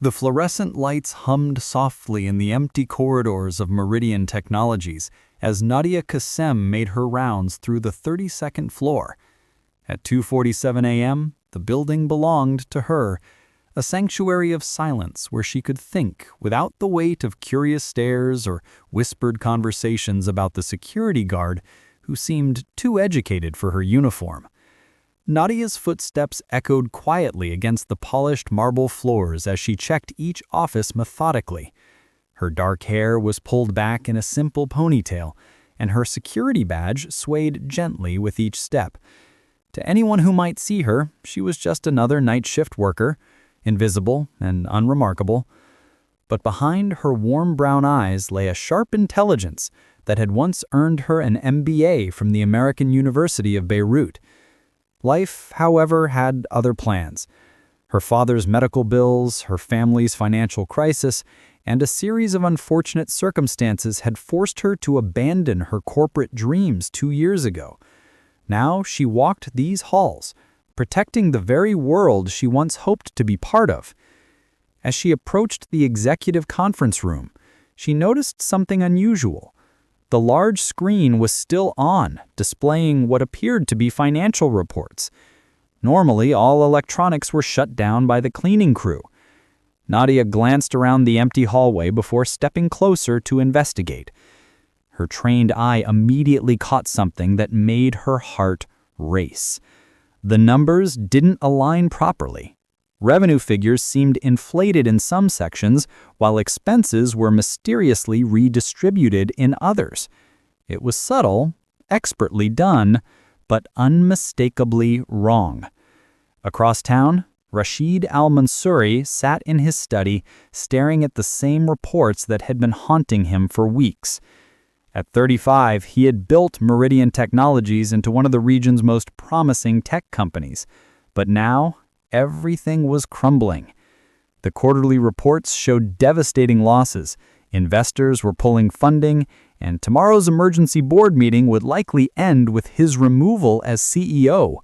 The fluorescent lights hummed softly in the empty corridors of Meridian Technologies as Nadia Kassem made her rounds through the 32nd floor. At 2:47 a.m., the building belonged to her, a sanctuary of silence where she could think without the weight of curious stares or whispered conversations about the security guard who seemed too educated for her uniform. Nadia's footsteps echoed quietly against the polished marble floors as she checked each office methodically. Her dark hair was pulled back in a simple ponytail, and her security badge swayed gently with each step. To anyone who might see her, she was just another night shift worker, invisible and unremarkable. But behind her warm brown eyes lay a sharp intelligence that had once earned her an MBA from the American University of Beirut. Life, however, had other plans. Her father's medical bills, her family's financial crisis, and a series of unfortunate circumstances had forced her to abandon her corporate dreams 2 years ago. Now she walked these halls, protecting the very world she once hoped to be part of. As she approached the executive conference room, she noticed something unusual. The large screen was still on, displaying what appeared to be financial reports. Normally, all electronics were shut down by the cleaning crew. Nadia glanced around the empty hallway before stepping closer to investigate. Her trained eye immediately caught something that made her heart race. The numbers didn't align properly. Revenue figures seemed inflated in some sections, while expenses were mysteriously redistributed in others. It was subtle, expertly done, but unmistakably wrong. Across town, Rashid al-Mansouri sat in his study, staring at the same reports that had been haunting him for weeks. At 35, he had built Meridian Technologies into one of the region's most promising tech companies. But now, everything was crumbling. The quarterly reports showed devastating losses. Investors were pulling funding, and tomorrow's emergency board meeting would likely end with his removal as CEO.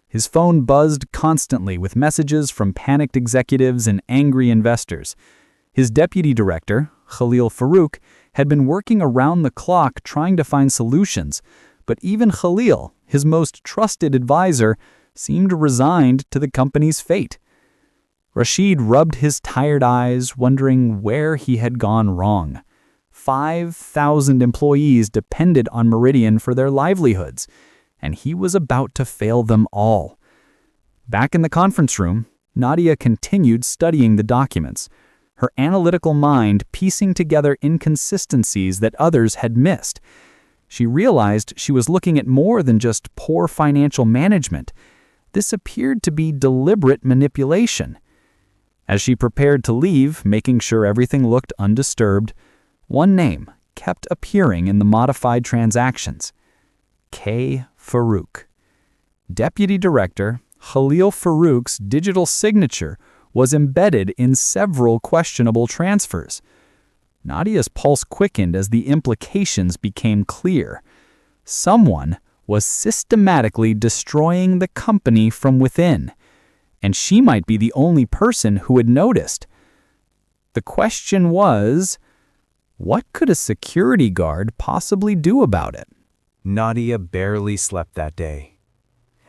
His phone buzzed constantly with messages from panicked executives and angry investors. His deputy director, Khalil Farouk, had been working around the clock trying to find solutions, but even Khalil, his most trusted advisor, seemed resigned to the company's fate. Rashid rubbed his tired eyes, wondering where he had gone wrong. 5,000 employees depended on Meridian for their livelihoods, and he was about to fail them all. Back in the conference room, Nadia continued studying the documents, her analytical mind piecing together inconsistencies that others had missed. She realized she was looking at more than just poor financial management. This appeared to be deliberate manipulation. As she prepared to leave, making sure everything looked undisturbed, one name kept appearing in the modified transactions: K. Farouk. Deputy Director Khalil Farouk's digital signature was embedded in several questionable transfers. Nadia's pulse quickened as the implications became clear. Someone was systematically destroying the company from within, and she might be the only person who had noticed. The question was, what could a security guard possibly do about it? Nadia barely slept that day.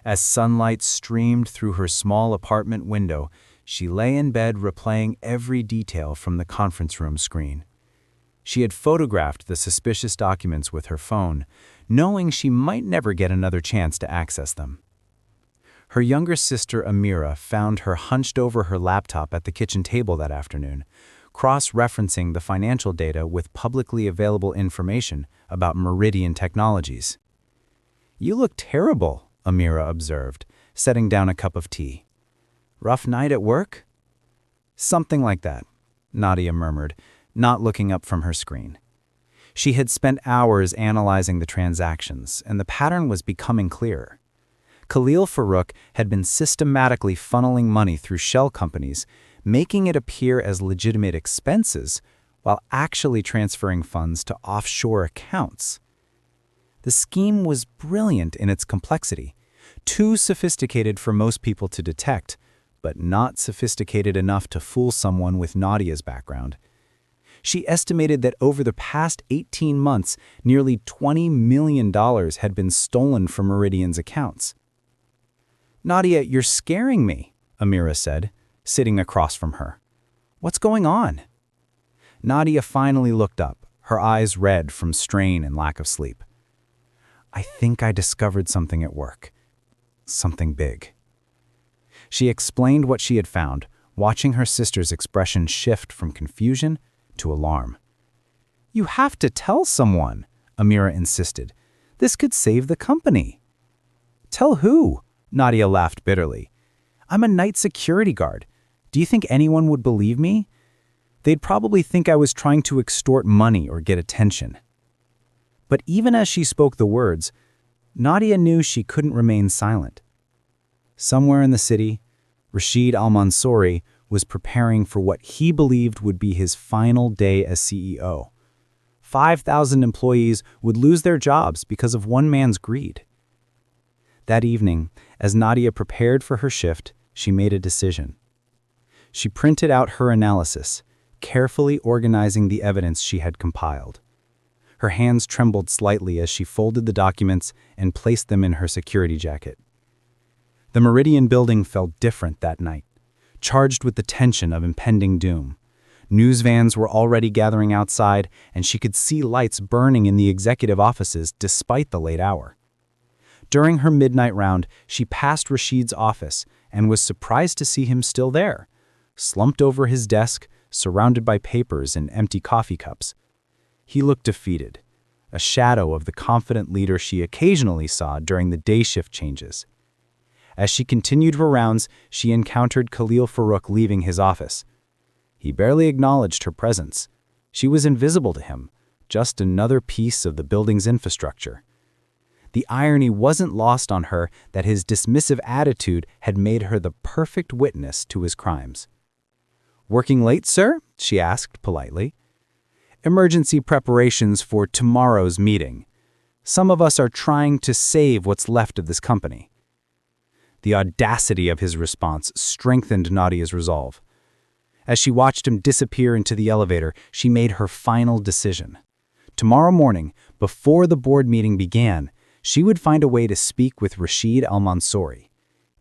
As sunlight streamed through her small apartment window, she lay in bed replaying every detail from the conference room screen. She had photographed the suspicious documents with her phone, knowing she might never get another chance to access them. Her younger sister Amira found her hunched over her laptop at the kitchen table that afternoon, cross-referencing the financial data with publicly available information about Meridian Technologies. "You look terrible," Amira observed, setting down a cup of tea. "Rough night at work?" "Something like that," Nadia murmured, not looking up from her screen. She had spent hours analyzing the transactions, and the pattern was becoming clearer. Khalil Farouk had been systematically funneling money through shell companies, making it appear as legitimate expenses, while actually transferring funds to offshore accounts. The scheme was brilliant in its complexity, too sophisticated for most people to detect, but not sophisticated enough to fool someone with Nadia's background. She estimated that over the past 18 months, nearly $20 million had been stolen from Meridian's accounts. "Nadia, you're scaring me," Amira said, sitting across from her. "What's going on?" Nadia finally looked up, her eyes red from strain and lack of sleep. "I think I discovered something at work. Something big." She explained what she had found, watching her sister's expression shift from confusion to alarm. "You have to tell someone," Amira insisted. "This could save the company." "Tell who?" Nadia laughed bitterly. "I'm a night security guard. Do you think anyone would believe me? They'd probably think I was trying to extort money or get attention." But even as she spoke the words, Nadia knew she couldn't remain silent. Somewhere in the city, Rashid Al-Mansouri was preparing for what he believed would be his final day as CEO. 5,000 employees would lose their jobs because of one man's greed. That evening, as Nadia prepared for her shift, she made a decision. She printed out her analysis, carefully organizing the evidence she had compiled. Her hands trembled slightly as she folded the documents and placed them in her security jacket. The Meridian building felt different that night, charged with the tension of impending doom. News vans were already gathering outside, and she could see lights burning in the executive offices despite the late hour. During her midnight round, she passed Rashid's office and was surprised to see him still there, slumped over his desk, surrounded by papers and empty coffee cups. He looked defeated, a shadow of the confident leader she occasionally saw during the day shift changes. As she continued her rounds, she encountered Khalil Farouk leaving his office. He barely acknowledged her presence. She was invisible to him, just another piece of the building's infrastructure. The irony wasn't lost on her that his dismissive attitude had made her the perfect witness to his crimes. "Working late, sir?" she asked politely. "Emergency preparations for tomorrow's meeting. Some of us are trying to save what's left of this company." The audacity of his response strengthened Nadia's resolve. As she watched him disappear into the elevator, she made her final decision. Tomorrow morning, before the board meeting began, she would find a way to speak with Rashid Al-Mansouri.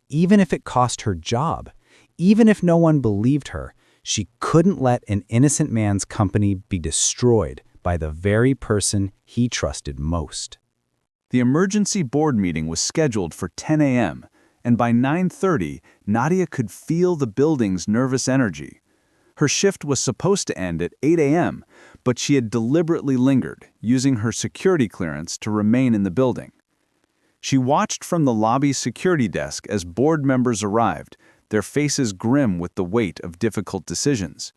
Even if it cost her job, even if no one believed her, she couldn't let an innocent man's company be destroyed by the very person he trusted most. The emergency board meeting was scheduled for 10 a.m., and by 9:30, Nadia could feel the building's nervous energy. Her shift was supposed to end at 8 a.m., but she had deliberately lingered, using her security clearance to remain in the building. She watched from the lobby's security desk as board members arrived, their faces grim with the weight of difficult decisions.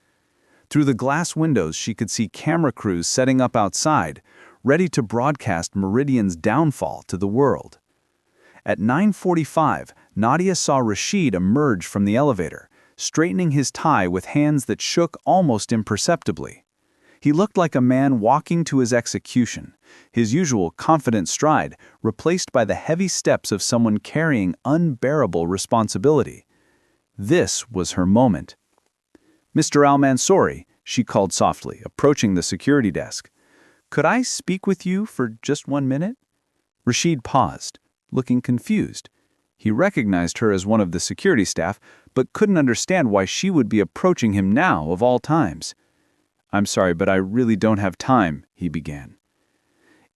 Through the glass windows, she could see camera crews setting up outside, ready to broadcast Meridian's downfall to the world. At 9:45, Nadia saw Rashid emerge from the elevator, straightening his tie with hands that shook almost imperceptibly. He looked like a man walking to his execution, his usual confident stride replaced by the heavy steps of someone carrying unbearable responsibility. This was her moment. "Mr. Al-Mansouri," she called softly, approaching the security desk. "Could I speak with you for just 1 minute?" Rashid paused, looking confused. He recognized her as one of the security staff, but couldn't understand why she would be approaching him now of all times. "I'm sorry, but I really don't have time," he began.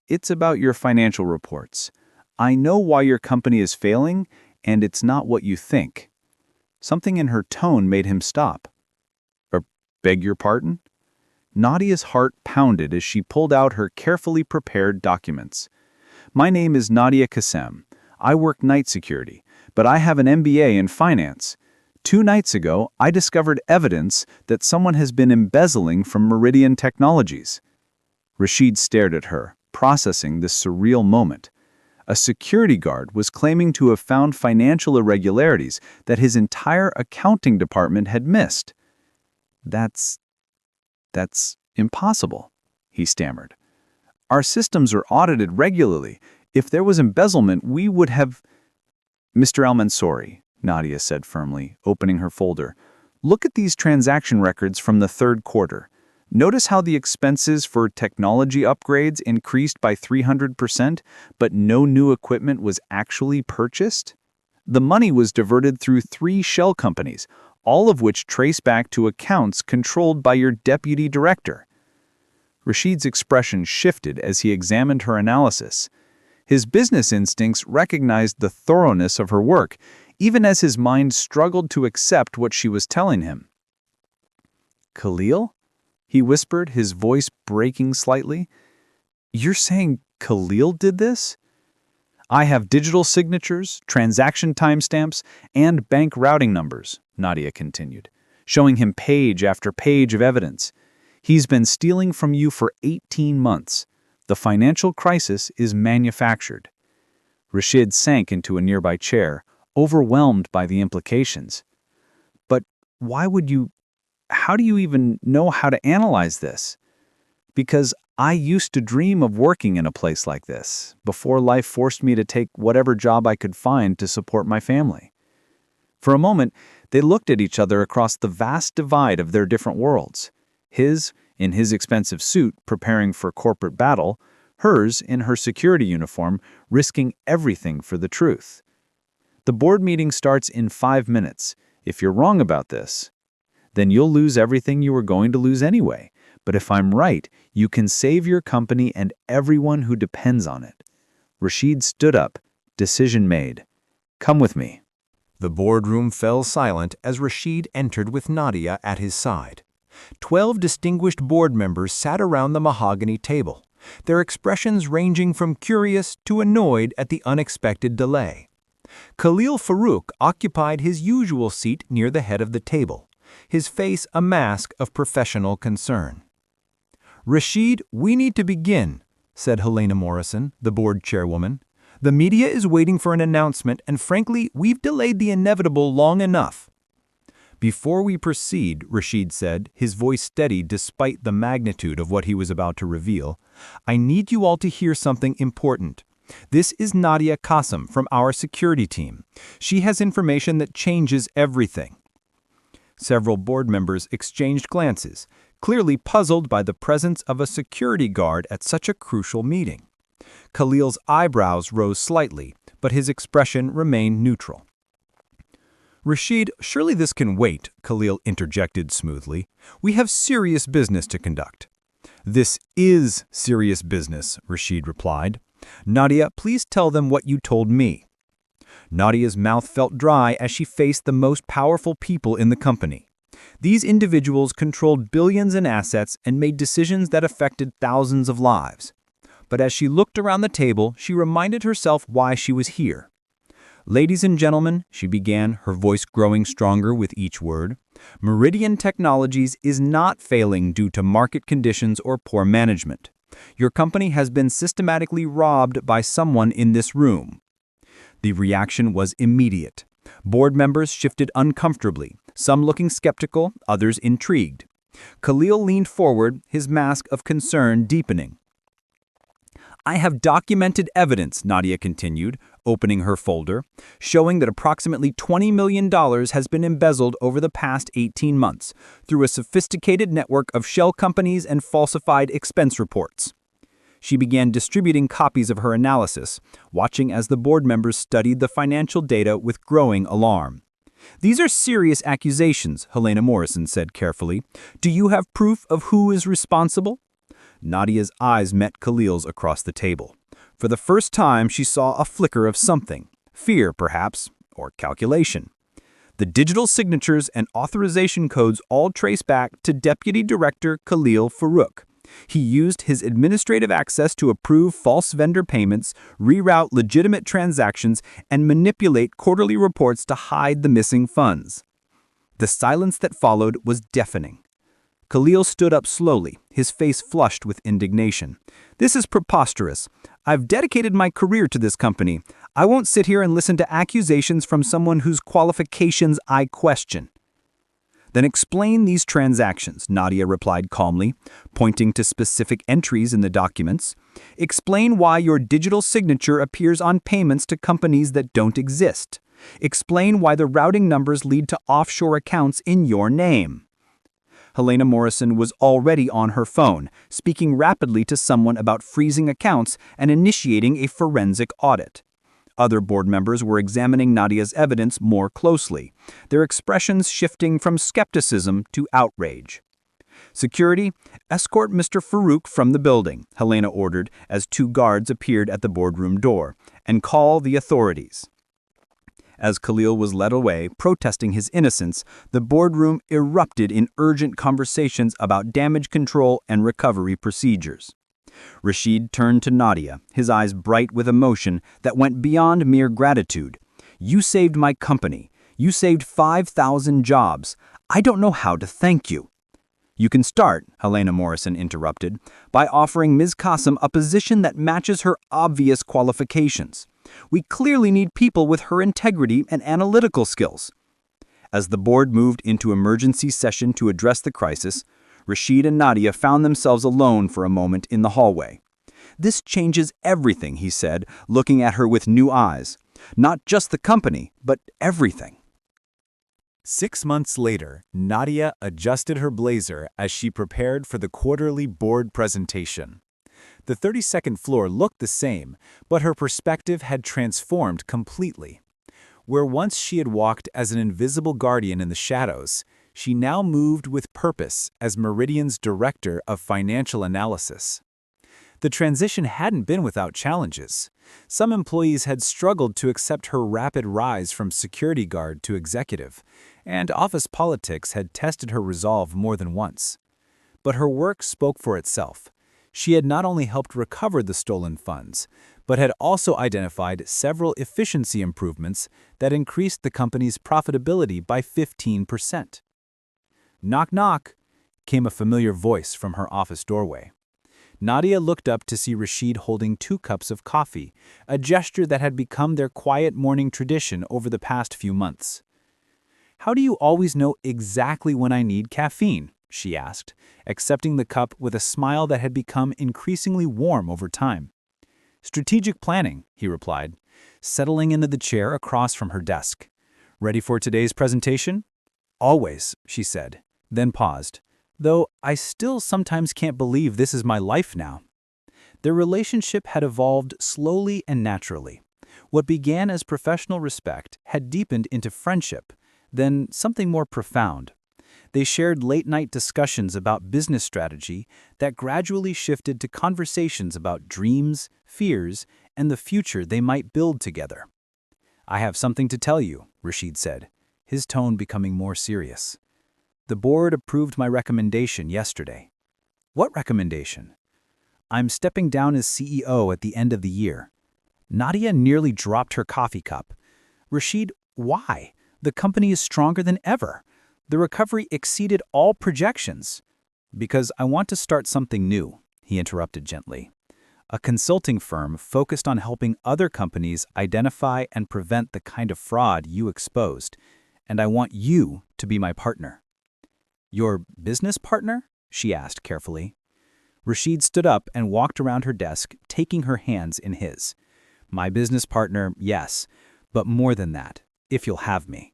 "It's about your financial reports. I know why your company is failing, and it's not what you think." Something in her tone made him stop. "Beg your pardon?" Nadia's heart pounded as she pulled out her carefully prepared documents. "My name is Nadia Kassem. I work night security, but I have an MBA in finance. 2 nights ago, I discovered evidence that someone has been embezzling from Meridian Technologies." Rashid stared at her, processing this surreal moment. A security guard was claiming to have found financial irregularities that his entire accounting department had missed. That's impossible," he stammered. "Our systems are audited regularly. If there was embezzlement, we would have—" "Mr. Al-Mansouri," Nadia said firmly, opening her folder. "Look at these transaction records from the third quarter. Notice how the expenses for technology upgrades increased by 300%, but no new equipment was actually purchased? The money was diverted through 3 shell companies, all of which trace back to accounts controlled by your deputy director." Rashid's expression shifted as he examined her analysis. His business instincts recognized the thoroughness of her work, even as his mind struggled to accept what she was telling him. "Khalil?" he whispered, his voice breaking slightly. "You're saying Khalil did this?" "I have digital signatures, transaction timestamps, and bank routing numbers," Nadia continued, showing him page after page of evidence. "He's been stealing from you for 18 months. The financial crisis is manufactured." Rashid sank into a nearby chair, overwhelmed by the implications. "But why would you... how do you even know how to analyze this?" "Because I used to dream of working in a place like this, before life forced me to take whatever job I could find to support my family." For a moment, they looked at each other across the vast divide of their different worlds. His, in his expensive suit, preparing for corporate battle; hers, in her security uniform, risking everything for the truth. "The board meeting starts in 5 minutes. If you're wrong about this, then you'll lose everything you were going to lose anyway. But if I'm right, you can save your company and everyone who depends on it." Rashid stood up. Decision made. "Come with me." The boardroom fell silent as Rashid entered with Nadia at his side. 12 distinguished board members sat around the mahogany table, their expressions ranging from curious to annoyed at the unexpected delay. Khalil Farouk occupied his usual seat near the head of the table, his face a mask of professional concern. "Rashid, we need to begin," said Helena Morrison, the board chairwoman. "The media is waiting for an announcement, and frankly, we've delayed the inevitable long enough." "Before we proceed," Rashid said, his voice steady despite the magnitude of what he was about to reveal, "I need you all to hear something important. This is Nadia Qasim from our security team. She has information that changes everything." Several board members exchanged glances, clearly puzzled by the presence of a security guard at such a crucial meeting. Khalil's eyebrows rose slightly, but his expression remained neutral. "Rashid, surely this can wait," Khalil interjected smoothly. "We have serious business to conduct." "This is serious business," Rashid replied. "Nadia, please tell them what you told me." Nadia's mouth felt dry as she faced the most powerful people in the company. These individuals controlled billions in assets and made decisions that affected thousands of lives. But as she looked around the table, she reminded herself why she was here. "Ladies and gentlemen," she began, her voice growing stronger with each word, "Meridian Technologies is not failing due to market conditions or poor management. Your company has been systematically robbed by someone in this room." The reaction was immediate. Board members shifted uncomfortably, some looking skeptical, others intrigued. Khalil leaned forward, his mask of concern deepening. "I have documented evidence," Nadia continued, opening her folder, "showing that approximately $20 million has been embezzled over the past 18 months through a sophisticated network of shell companies and falsified expense reports." She began distributing copies of her analysis, watching as the board members studied the financial data with growing alarm. "These are serious accusations," Helena Morrison said carefully. "Do you have proof of who is responsible?" Nadia's eyes met Khalil's across the table. For the first time, she saw a flicker of something, fear perhaps, or calculation. The digital signatures and authorization codes all trace back to Deputy Director Khalil Farouk. He used his administrative access to approve false vendor payments, reroute legitimate transactions, and manipulate quarterly reports to hide the missing funds. The silence that followed was deafening. Khalil stood up slowly, his face flushed with indignation. "This is preposterous. I've dedicated my career to this company. I won't sit here and listen to accusations from someone whose qualifications I question." "Then explain these transactions," Nadia replied calmly, pointing to specific entries in the documents. "Explain why your digital signature appears on payments to companies that don't exist. Explain why the routing numbers lead to offshore accounts in your name. Helena Morrison was already on her phone, speaking rapidly to someone about freezing accounts and initiating a forensic audit. Other board members were examining Nadia's evidence more closely, their expressions shifting from skepticism to outrage. "Security, escort Mr. Farouk from the building," Helena ordered as 2 guards appeared at the boardroom door, "and call the authorities." As Khalil was led away, protesting his innocence, the boardroom erupted in urgent conversations about damage control and recovery procedures. Rashid turned to Nadia, his eyes bright with emotion that went beyond mere gratitude. "You saved my company. You saved 5,000 jobs. I don't know how to thank you." "You can start," Helena Morrison interrupted, "by offering Ms. Qasim a position that matches her obvious qualifications. We clearly need people with her integrity and analytical skills." As the board moved into emergency session to address the crisis, Rashid and Nadia found themselves alone for a moment in the hallway. "This changes everything," he said, looking at her with new eyes. "Not just the company, but everything." 6 months later, Nadia adjusted her blazer as she prepared for the quarterly board presentation. The 32nd floor looked the same, but her perspective had transformed completely. Where once she had walked as an invisible guardian in the shadows, she now moved with purpose as Meridian's director of financial analysis. The transition hadn't been without challenges. Some employees had struggled to accept her rapid rise from security guard to executive, and office politics had tested her resolve more than once. But her work spoke for itself. She had not only helped recover the stolen funds, but had also identified several efficiency improvements that increased the company's profitability by 15%. "Knock, knock," came a familiar voice from her office doorway. Nadia looked up to see Rashid holding 2 cups of coffee, a gesture that had become their quiet morning tradition over the past few months. "How do you always know exactly when I need caffeine?" she asked, accepting the cup with a smile that had become increasingly warm over time. "Strategic planning," he replied, settling into the chair across from her desk. "Ready for today's presentation?" "Always," she said, then paused. "Though I still sometimes can't believe this is my life now." Their relationship had evolved slowly and naturally. What began as professional respect had deepened into friendship, then something more profound. They shared late-night discussions about business strategy that gradually shifted to conversations about dreams, fears, and the future they might build together. "I have something to tell you," Rashid said, his tone becoming more serious. "The board approved my recommendation yesterday." "What recommendation?" "I'm stepping down as CEO at the end of the year." Nadia nearly dropped her coffee cup. "Rashid, why? The company is stronger than ever. The recovery exceeded all projections." "Because I want to start something new," he interrupted gently. "A consulting firm focused on helping other companies identify and prevent the kind of fraud you exposed, and I want you to be my partner." "Your business partner?" she asked carefully. Rashid stood up and walked around her desk, taking her hands in his. "My business partner, yes, but more than that, if you'll have me."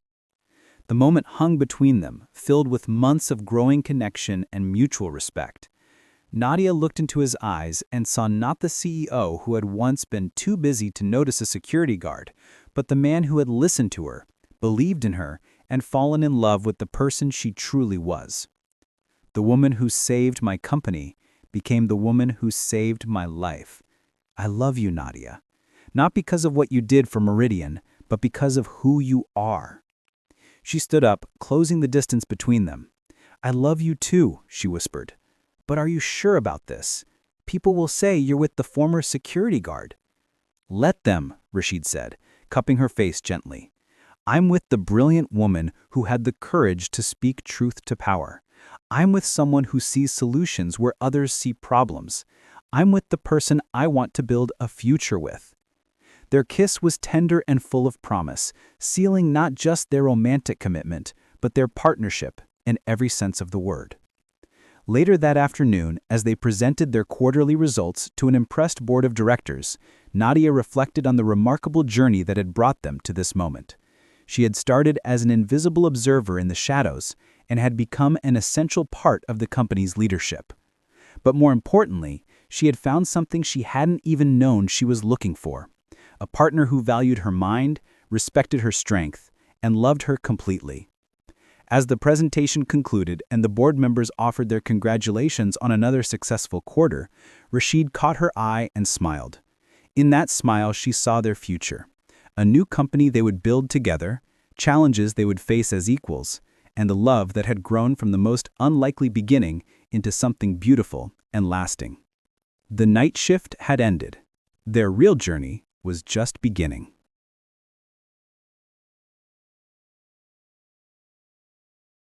The moment hung between them, filled with months of growing connection and mutual respect. Nadia looked into his eyes and saw not the CEO who had once been too busy to notice a security guard, but the man who had listened to her, believed in her, and fallen in love with the person she truly was. "The woman who saved my company became the woman who saved my life. I love you, Nadia. Not because of what you did for Meridian, but because of who you are." She stood up, closing the distance between them. "I love you too," she whispered. "But are you sure about this? People will say you're with the former security guard." "Let them," Rashid said, cupping her face gently. "I'm with the brilliant woman who had the courage to speak truth to power. I'm with someone who sees solutions where others see problems. I'm with the person I want to build a future with." Their kiss was tender and full of promise, sealing not just their romantic commitment, but their partnership in every sense of the word. Later that afternoon, as they presented their quarterly results to an impressed board of directors, Nadia reflected on the remarkable journey that had brought them to this moment. She had started as an invisible observer in the shadows and had become an essential part of the company's leadership. But more importantly, she had found something she hadn't even known she was looking for: a partner who valued her mind, respected her strength, and loved her completely. As the presentation concluded and the board members offered their congratulations on another successful quarter, Rashid caught her eye and smiled. In that smile, she saw their future: a new company they would build together, challenges they would face as equals, and a love that had grown from the most unlikely beginning into something beautiful and lasting. The night shift had ended. Their real journey was just beginning.